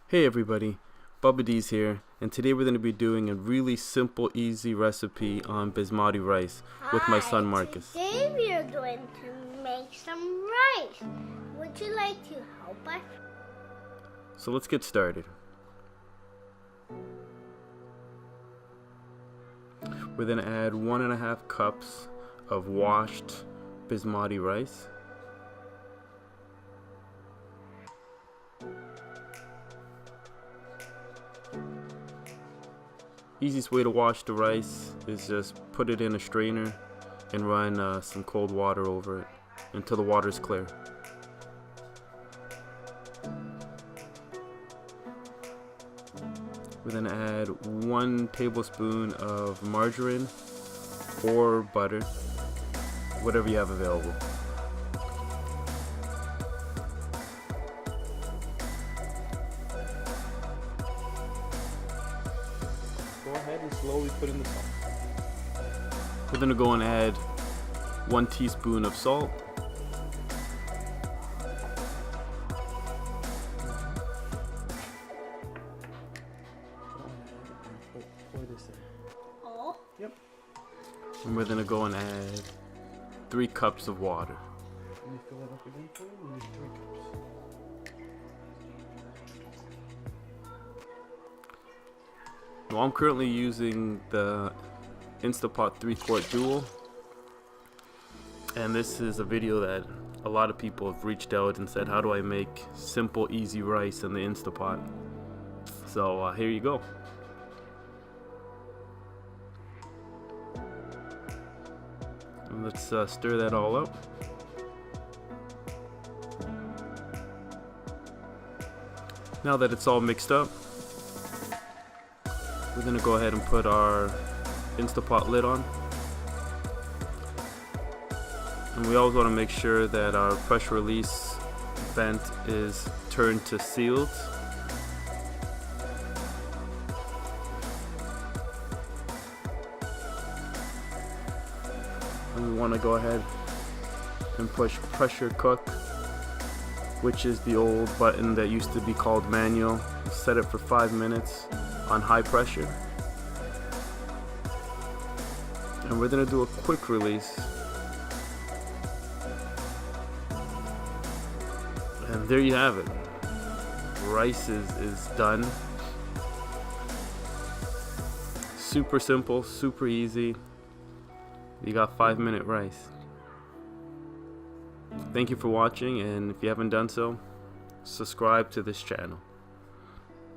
Hey everybody, Bubba D's here, and today we're going to be doing a really simple, easy recipe on Basmati rice with my son Marcus. Today we are going to make some rice. Would you like to help us? So let's get started. We're going to add 1.5 cups of washed Basmati rice. Easiest way to wash the rice is just put it in a strainer and run some cold water over it until the water is clear. We're going to add 1 tablespoon of margarine or butter, whatever you have available. Go ahead and slowly put in the salt. We're going to go and add 1 teaspoon of salt. Oh. Yep. And we're going to go and add 3 cups of water. Let me fill that up again for you. We need 3 cups. Well, I'm currently using the Instapot 3-quart dual, and this is a video that a lot of people have reached out and said, how do I make simple, easy rice in the Instapot? So here you go. And let's stir that all up. Now that it's all mixed up, we're going to go ahead and put our Instapot lid on. And we always want to make sure that our pressure release vent is turned to sealed. And we want to go ahead and push pressure cook, which is the old button that used to be called manual. Set it for 5 minutes on high pressure, and we're going to do a quick release, and there you have it. Rice is done. Super simple, super easy. You got 5-minute rice. Thank you for watching, and if you haven't done so, subscribe to this channel.